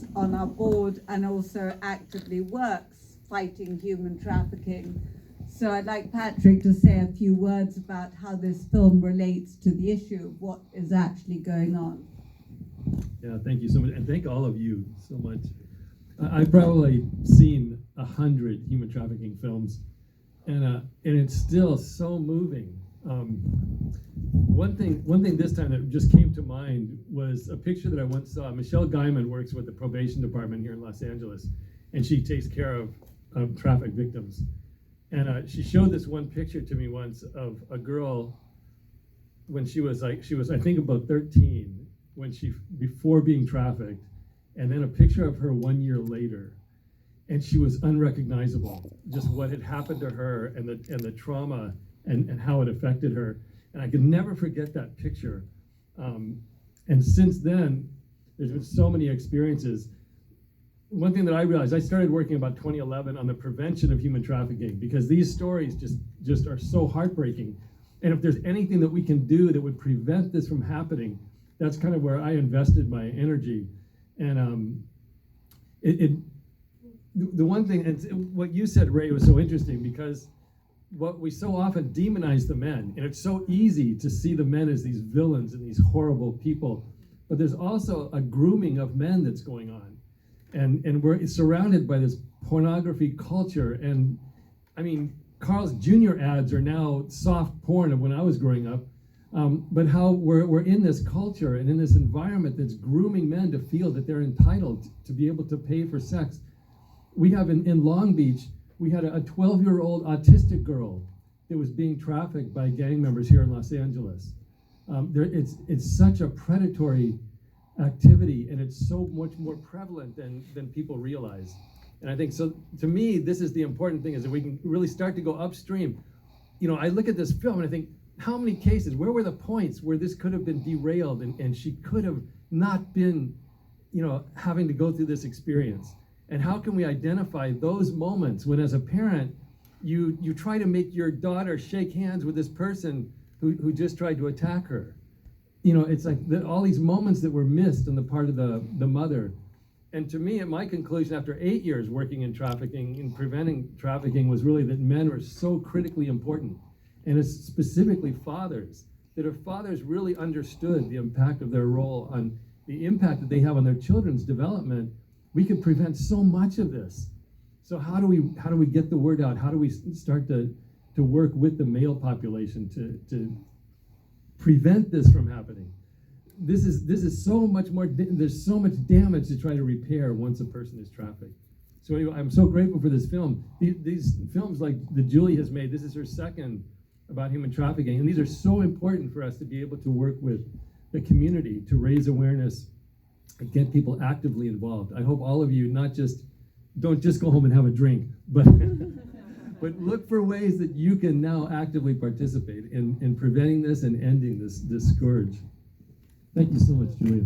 sits on our board and also actively works fighting human trafficking. So I'd like Patrick to say a few words about how this film relates to the issue of what is actually going on. Yeah, thank you so much, and thank all of you so much. I've probably seen 100 human trafficking films, and it's still so moving. One thing this time that just came to mind was a picture that I once saw. Michelle Guyman works with the probation department here in Los Angeles, and she takes care of traffic victims. And she showed this one picture to me once of a girl when she was I think about 13 before being trafficked, and then a picture of her 1 year later, and she was unrecognizable. Just what had happened to her and the trauma and how it affected her. And I could never forget that picture. And since then, there's been so many experiences. One thing that I realized, I started working about 2011 on the prevention of human trafficking, because these stories just are so heartbreaking. And if there's anything that we can do that would prevent this from happening, that's kind of where I invested my energy. And the one thing, and what you said, Ray, was so interesting, because what we so often demonize the men, and it's so easy to see the men as these villains and these horrible people, but there's also a grooming of men that's going on. And we're surrounded by this pornography culture. And I mean, Carl's Jr. ads are now soft porn of when I was growing up. But how we're in this culture and in this environment that's grooming men to feel that they're entitled to be able to pay for sex. We have in Long Beach, we had a 12-year-old autistic girl that was being trafficked by gang members here in Los Angeles. It's such a predatory activity, and it's so much more prevalent than people realize. And I think, so to me, this is the important thing, is that we can really start to go upstream. You know, I look at this film and I think, how many cases, where were the points where this could have been derailed and she could have not been, having to go through this experience? And how can we identify those moments when, as a parent, you try to make your daughter shake hands with this person who just tried to attack her? It's like all these moments that were missed on the part of the mother. And to me, my conclusion after 8 years working in trafficking and preventing trafficking was really that men are so critically important. And it's specifically fathers, that if fathers really understood the impact of their role on the impact that they have on their children's development, we could prevent so much of this. So how do we get the word out? How do we start to work with the male population to prevent this from happening? This is so much more, there's so much damage to try to repair once a person is trafficked. So anyway, I'm so grateful for this film. These films like that Julie has made, this is her second about human trafficking, and these are so important for us to be able to work with the community to raise awareness and get people actively involved. I hope all of you don't just go home and have a drink, but but look for ways that you can now actively participate in preventing this and ending this scourge. Thank you so much, Julia.